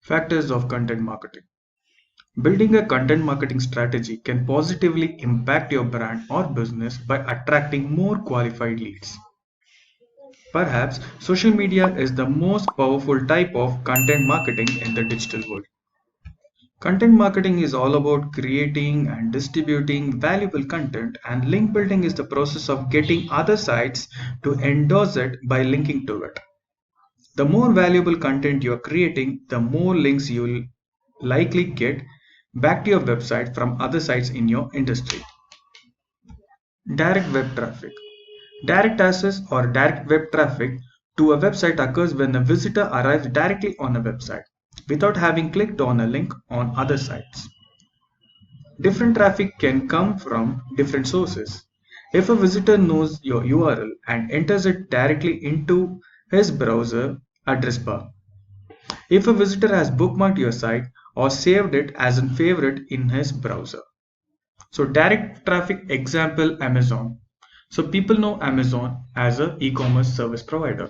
Factors of content marketing. Building a content marketing strategy can positively impact your brand or business by attracting more qualified leads. Perhaps social media is the most powerful type of content marketing in the digital world. Content marketing is all about creating and distributing valuable content, and link building is the process of getting other sites to endorse it by linking to it. The more valuable content you're creating, the more links you'll likely get back to your website from other sites in your industry. Direct web traffic. Direct access or direct web traffic to a website occurs when a visitor arrives directly on a website without having clicked on a link on other sites. Different traffic can come from different sources. If a visitor knows your URL and enters it directly into his browser address bar, if a visitor has bookmarked your site or saved it as a favorite in his browser. So direct traffic example Amazon. So people know Amazon as a e-commerce service provider.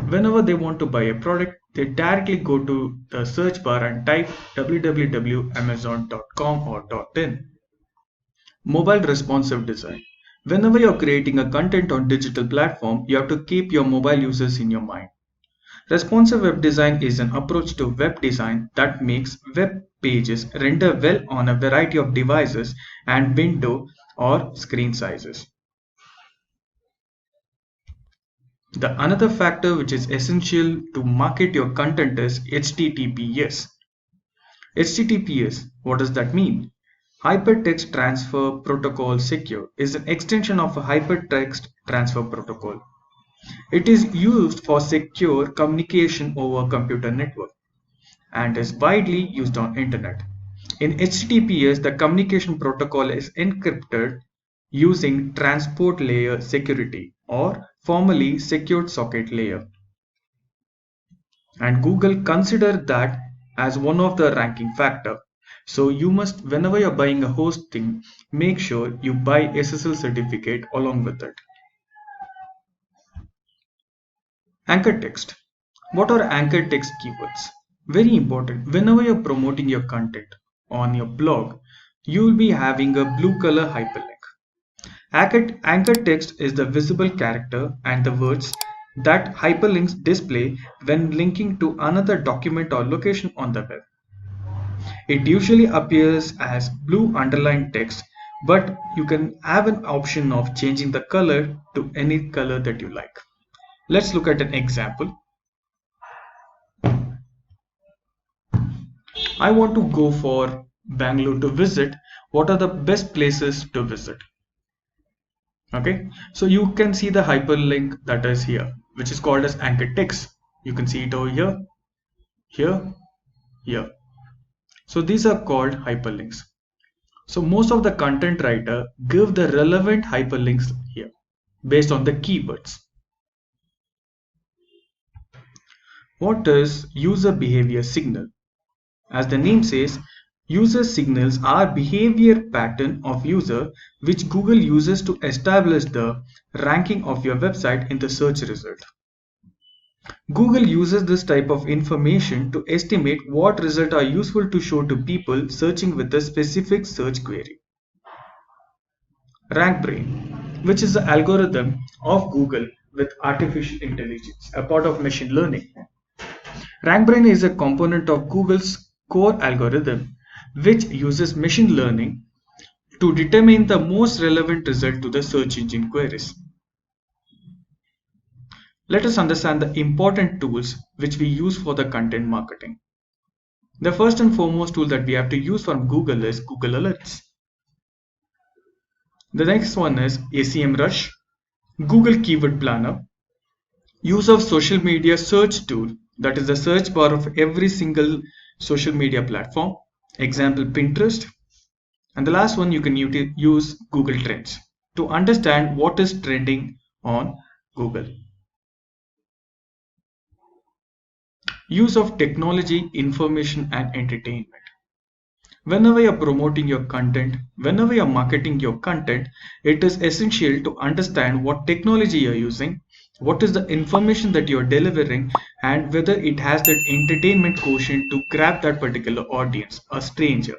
Whenever they want to buy a product, they directly go to the search bar and type www.amazon.com or .in. Mobile responsive design. Whenever you're creating a content on digital platform, you have to keep your mobile users in your mind. Responsive web design is an approach to web design that makes web pages render well on a variety of devices and window or screen sizes. The another factor which is essential to market your content is HTTPS. HTTPS, what does that mean? Hypertext Transfer Protocol Secure is an extension of a hypertext transfer protocol. It is used for secure communication over computer network and is widely used on internet. In HTTPS, the communication protocol is encrypted using transport layer security or formally secured socket layer. And Google consider that as one of the ranking factor. So you must, whenever you're buying a hosting, make sure you buy SSL certificate along with it. Anchor text. What are anchor text keywords? Very important. Whenever you're promoting your content on your blog, you will be having a blue color hyperlink. Anchor text is the visible character and the words that hyperlinks display when linking to another document or location on the web. It usually appears as blue underlined text, but you can have an option of changing the color to any color that you like. Let's look at an example. I want to go for Bangalore to visit. What are the best places to visit? Okay, so you can see the hyperlink that is here, which is called as anchor text. You can see it over here, here, here. So these are called hyperlinks. So most of the content writer give the relevant hyperlinks here based on the keywords. What is user behavior signal? As the name says, user signals are behavior pattern of user which Google uses to establish the ranking of your website in the search result. Google uses this type of information to estimate what results are useful to show to people searching with a specific search query. RankBrain, which is the algorithm of Google with artificial intelligence, a part of machine learning. RankBrain is a component of Google's core algorithm, which uses machine learning to determine the most relevant result to the search engine queries. Let us understand the important tools which we use for the content marketing. The first and foremost tool that we have to use from Google is Google Alerts. The next one is ACMrush, Google Keyword Planner, use of social media search tool, that is the search bar of every single social media platform, example Pinterest, and the last one you can use Google Trends to understand what is trending on Google. Use of technology, information and entertainment. Whenever you're promoting your content, whenever you're marketing your content, it is essential to understand what technology you're using what is the information that you're delivering, and whether it has that entertainment quotient to grab that particular audience, a stranger.